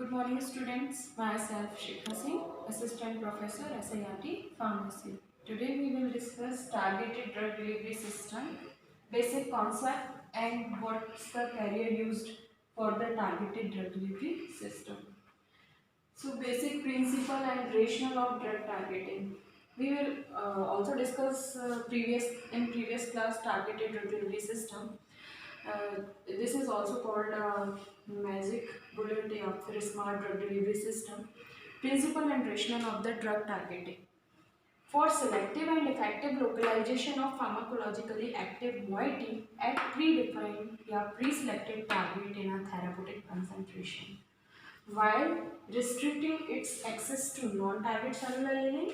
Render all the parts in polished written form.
Good morning, students. Myself, Shikha Singh, Assistant Professor, SIRT Pharmacy. Today we will discuss targeted drug delivery system, basic concept, and what's the carrier used for the targeted drug delivery system. So, basic principle and rationale of drug targeting. We will also discuss previous class targeted drug delivery system. This is also called magic bullet या फिर smart drug delivery system. Principle and rationale of the drug targeting. For selective and effective localization of pharmacologically active moiety at predefined या pre-selected target in a therapeutic concentration, while restricting its access to non-target cellular lining,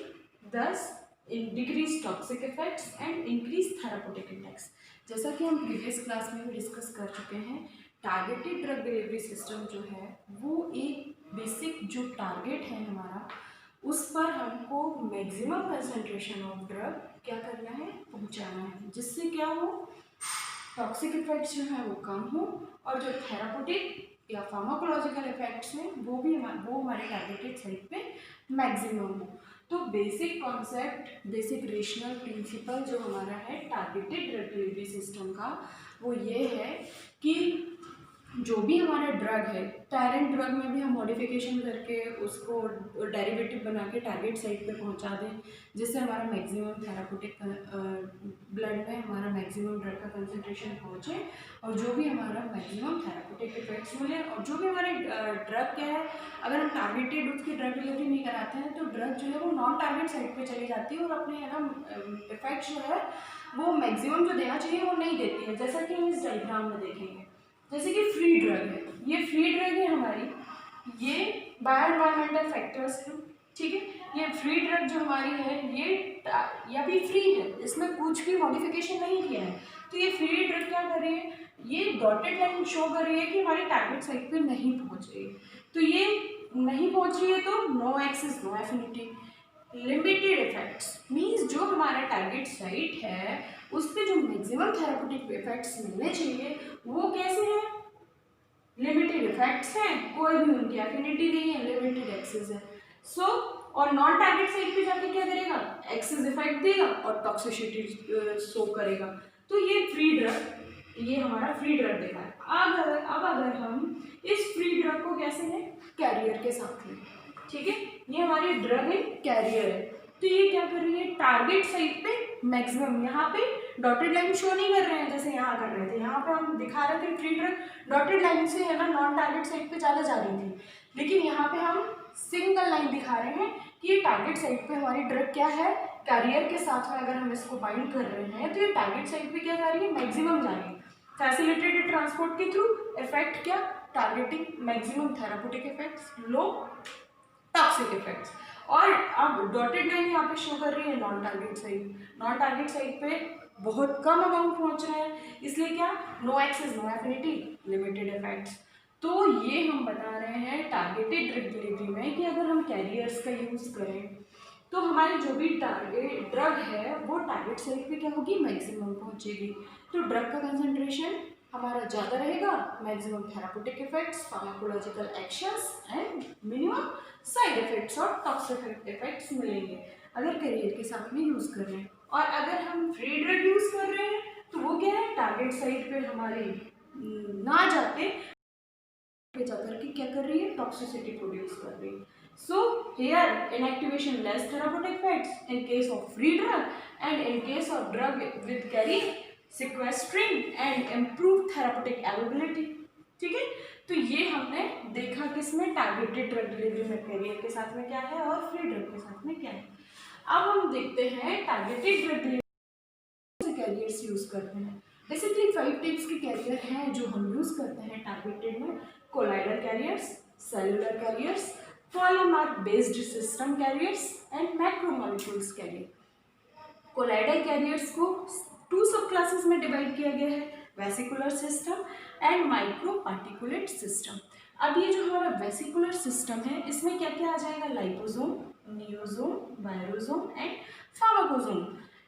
thus decrease toxic effects and increase therapeutic index. जैसा कि हम previous class में भी discuss कर चुके हैं, targeted drug delivery system जो है वो एक बेसिक जो टारगेट है हमारा, उस पर हमको मैक्सिमम कंसंट्रेशन ऑफ ड्रग क्या करना है, पहुंचाना है, जिससे क्या हो, टॉक्सिक इफेक्ट्स जो है वो कम हो और जो थेरापेटिक या फार्माकोलॉजिकल इफेक्ट्स हैं वो हमारे टारगेटेड साइट पे मैक्सिमम हो। तो basic concept, basic rational principle जो हमारा है टारगेटेड ड्रग डिलीवरी सिस्टम का, वो ये है कि जो भी हमारा ड्रग है, पेरेंट ड्रग में भी हम मॉडिफिकेशन करके उसको डेरिवेटिव बना के टारगेट साइट पे पहुंचा दें, जिससे हमारा मैक्सिमम थेरापेटिक ब्लड में हमारा मैक्सिमम ड्रग का कंसंट्रेशन पहुंचे और जो भी हमारा मैक्सिमम थेरापेटिक इफेक्ट्स मिले। और जो भी हमारे ड्रग क्या है, अगर हम टारगेटेड उसकी ड्रग डिलीवरी नहीं कराते हैं तो ड्रग जो है वो नॉन टारगेट साइट पे चली जाती है और अपने है ना इफेक्ट्स जो है वो मैक्सिमम जो देना चाहिए वो नहीं देती है। जैसा कि हम इस डायग्राम में देखेंगे, जैसे कि फ्री ड्रग है, ये फ्री ड्रग है हमारी, ये बायो एनवायरमेंटल फैक्टर्स है, ठीक है। ये फ्री ड्रग जो हमारी है ये भी फ्री है, इसमें कुछ भी मॉडिफिकेशन नहीं किया है। तो ये फ्री ड्रग क्या कर रही है, ये डॉटेड लाइन शो कर रही है कि हमारी टारगेट साइट पे नहीं पहुंच रही है। तो ये नहीं पहुंच रही है तो no access no affinity, limited effects means जो हमारा टारगेट साइट है उस पर जो मैक्सिमम थेरापेटिक इफेक्ट्स मिलने चाहिए वो कैसे हैं, लिमिटेड इफेक्ट्स हैं, कोई भी उनकी एफिनिटी नहीं है, लिमिटेड एक्सेस है। सो और नॉन टारगेट साइट पे जाके क्या करेगा, एक्सेस इफेक्ट देगा और टॉक्सिसिटी शो करेगा। तो ये फ्री ड्रग, ये हमारा फ्री ड्रग देखा है। अब अगर हम इस फ्री ड्रग को कैसे लें, कैरियर के साथ में, ठीक है। ये हमारी ड्रग है, कैरियर है, तो ये क्या कर रही है, टारगेट साइट पे मैक्सिमम, यहाँ पे डॉटेड लाइन शो नहीं कर रहे हैं जैसे यहाँ कर रहे थे, यहाँ पे हम दिखा रहे थे फ्री ड्रग डॉटेड लाइन से है ना नॉन टारगेट साइट पे ज़्यादा जा रही थी, लेकिन यहाँ पे हम सिंगल लाइन दिखा रहे हैं कि ये टारगेट साइट पे हमारी ड्रग क्या है, कैरियर के साथ में अगर हम इसको बाइंड कर रहे हैं तो ये टारगेट साइट पे क्या जा रही है, मैक्सिमम जा रही है। फैसिलिटेटेड ट्रांसपोर्ट के थ्रू इफेक्ट क्या, टारगेटिंग मैक्सिमम थेरापेटिक इफेक्ट्स, लो टॉक्सिक इफेक्ट्स। और अब डॉटेड लाइन यहाँ पे शो कर रही है non target site, non target site पे बहुत कम अमाउंट पहुंच रहा है, इसलिए क्या, no access no affinity, limited effects. तो ये हम बता रहे हैं टारगेटेड ड्रग डिलीवरी में कि अगर हम कैरियर्स का यूज़ करें तो हमारी जो भी टारगेट ड्रग है वो टारगेट साइट पे क्या होगी, मैक्सिमम पहुंचेगी। तो ड्रग का कंसंट्रेशन हमारा ज़्यादा रहेगा, maximum therapeutic effects, pharmacological actions and minimum side effects और टॉक्सिक इफेक्ट्स मिलेंगे अगर कैरियर के साथ में यूज़ कर रहे हैं। और अगर हम फ्री ड्रग यूज़ कर रहे हैं तो वो क्या है, टारगेट साइट पे हमारी ना जाके जाकर के क्या कर रही है, टॉक्सिसिटी प्रोड्यूस कर रही है। So here inactivation less therapeutic effects in case of free drug and in case of drug with carry sequestering and improved therapeutic availability, ठीक है। तो ये हमने देखा किसमें, टारगेटेड ड्रग डिलीवरी में कैरियर के साथ में क्या है और फ्री ड्रग के साथ में क्या है। अब हम देखते हैं targeted drug delivery carriers use करते हैं। बेसिकली 5 टाइप्स के कैरियर हैं जो हम यूज करते हैं टारगेटेड में, colloidal carriers, cellular carriers, polymer based system carriers and macromolecules carrier। Colloidal carriers को 2 सब क्लासेस में डिवाइड किया गया है, vesicular system and micro particulate system. अब ये जो हमारा वेसिकुलर सिस्टम है इसमें क्या क्या आ जाएगा, liposome, niosome, virosome and pharmacosome.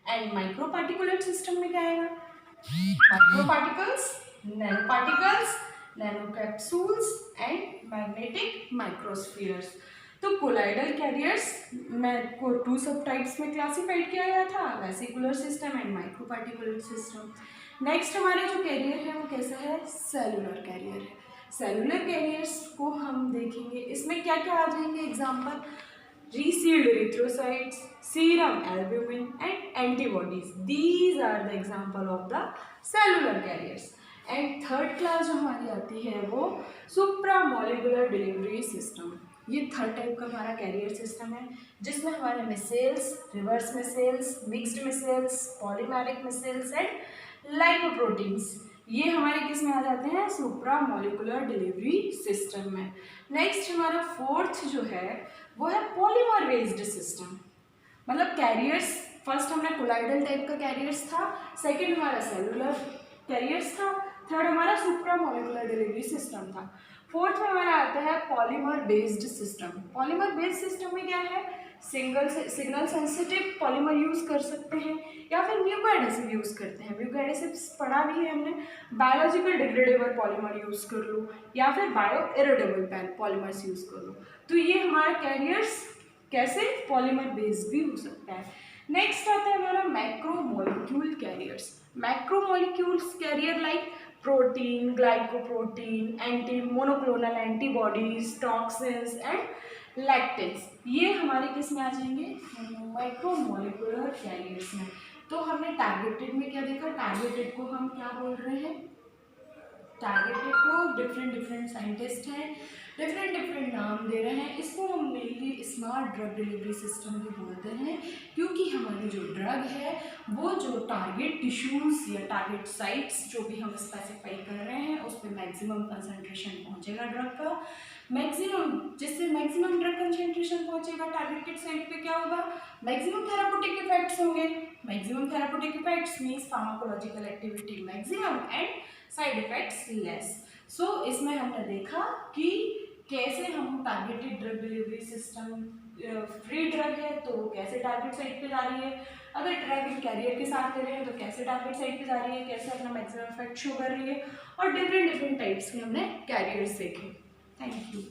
And micro particulate system में क्या आएगा, micro particles, nano particles nano capsules and magnetic microspheres. तो कोलाइडल कैरियर्स में को 2 सब टाइप्स में क्लासिफाइड किया गया था, vesicular system and micro particular system. Next हमारा जो कैरियर है वो कैसा है, सेलुलर कैरियर है। सेलुलर कैरियर्स को हम देखेंगे, इसमें क्या क्या आ जाएंगे example, resealed erythrocytes, serum albumin and antibodies. These are the example of the cellular carriers. And third class जो हमारी आती है वो supramolecular delivery system। ये थर्ड टाइप का हमारा कैरियर सिस्टम है जिसमें हमारे micelles, reverse micelles, mixed micelles, polymeric micelles and lipoproteins, ये हमारे किस में आ जाते हैं, सुप्रा मॉलिकुलर डिलीवरी सिस्टम में। नेक्स्ट हमारा फोर्थ जो है वो है पॉलीमर बेस्ड सिस्टम। मतलब कैरियर्स, फर्स्ट हमने कोलाइडल टाइप का कैरियर्स था, सेकंड हमारा सेलुलर कैरियर्स था, थर्ड हमारा सुप्रा मॉलिकुलर डिलीवरी सिस्टम था, फोर्थ में हमारा आता है polymer based system. Polymer based system में क्या है, सिग्नल सेंसिटिव पॉलीमर यूज कर सकते हैं या फिर म्यूको एडेसिव यूज करते हैं। म्यूको एडेसिव पढ़ा भी है हमने, बायोलॉजिकल डिग्रेडेबल पॉलीमर यूज कर लो या फिर बायो इरोडेबल पॉलीमर्स यूज कर लो। तो ये हमारा कैरियर्स कैसे पॉलीमर बेस्ड भी हो सकता है। नेक्स्ट आता है हमारा macromolecule carriers. Macromolecules carrier like protein, glycoprotein, anti monoclonal antibodies, toxins and lectins, ये हमारे किस में आ जाएंगे, माइक्रोमोलिकुलर कैरियर्स में। तो हमने टारगेटेड में क्या देखा, टारगेटेड को हम क्या बोल रहे हैं, टारगेटेड को डिफरेंट साइंटिस्ट हैं डिफरेंट नाम दे रहे हैं। इसको हम mainly smart drug delivery system भी बोलते हैं क्योंकि हमारी जो ड्रग है वो जो टारगेट टिश्यूज़ या टारगेट साइट्स जो भी हम स्पेसिफाई कर रहे हैं उस पर मैक्सिमम कंसंट्रेशन पहुंचेगा ड्रग का, मैक्सिमम, जिससे मैक्सिमम ड्रग कंसंट्रेशन पहुंचेगा टारगेटेड साइट पे क्या होगा, मैक्सिमम थेराप्यूटिक इफेक्ट्स होंगे। Maximum therapeutic effects means pharmacological activity maximum and side effects less. So इसमें हमने देखा कि कैसे हम targeted drug delivery system, free drug है तो कैसे टारगेट साइट पे जा रही है, अगर ड्रग कैरियर के साथ ले रहे हैं तो कैसे टारगेट साइट पे जा रही है, कैसे अपना मैक्सिमम इफेक्ट शो कर रही है, और डिफरेंट टाइप्स के हमने कैरियर्स देखे। Thank you.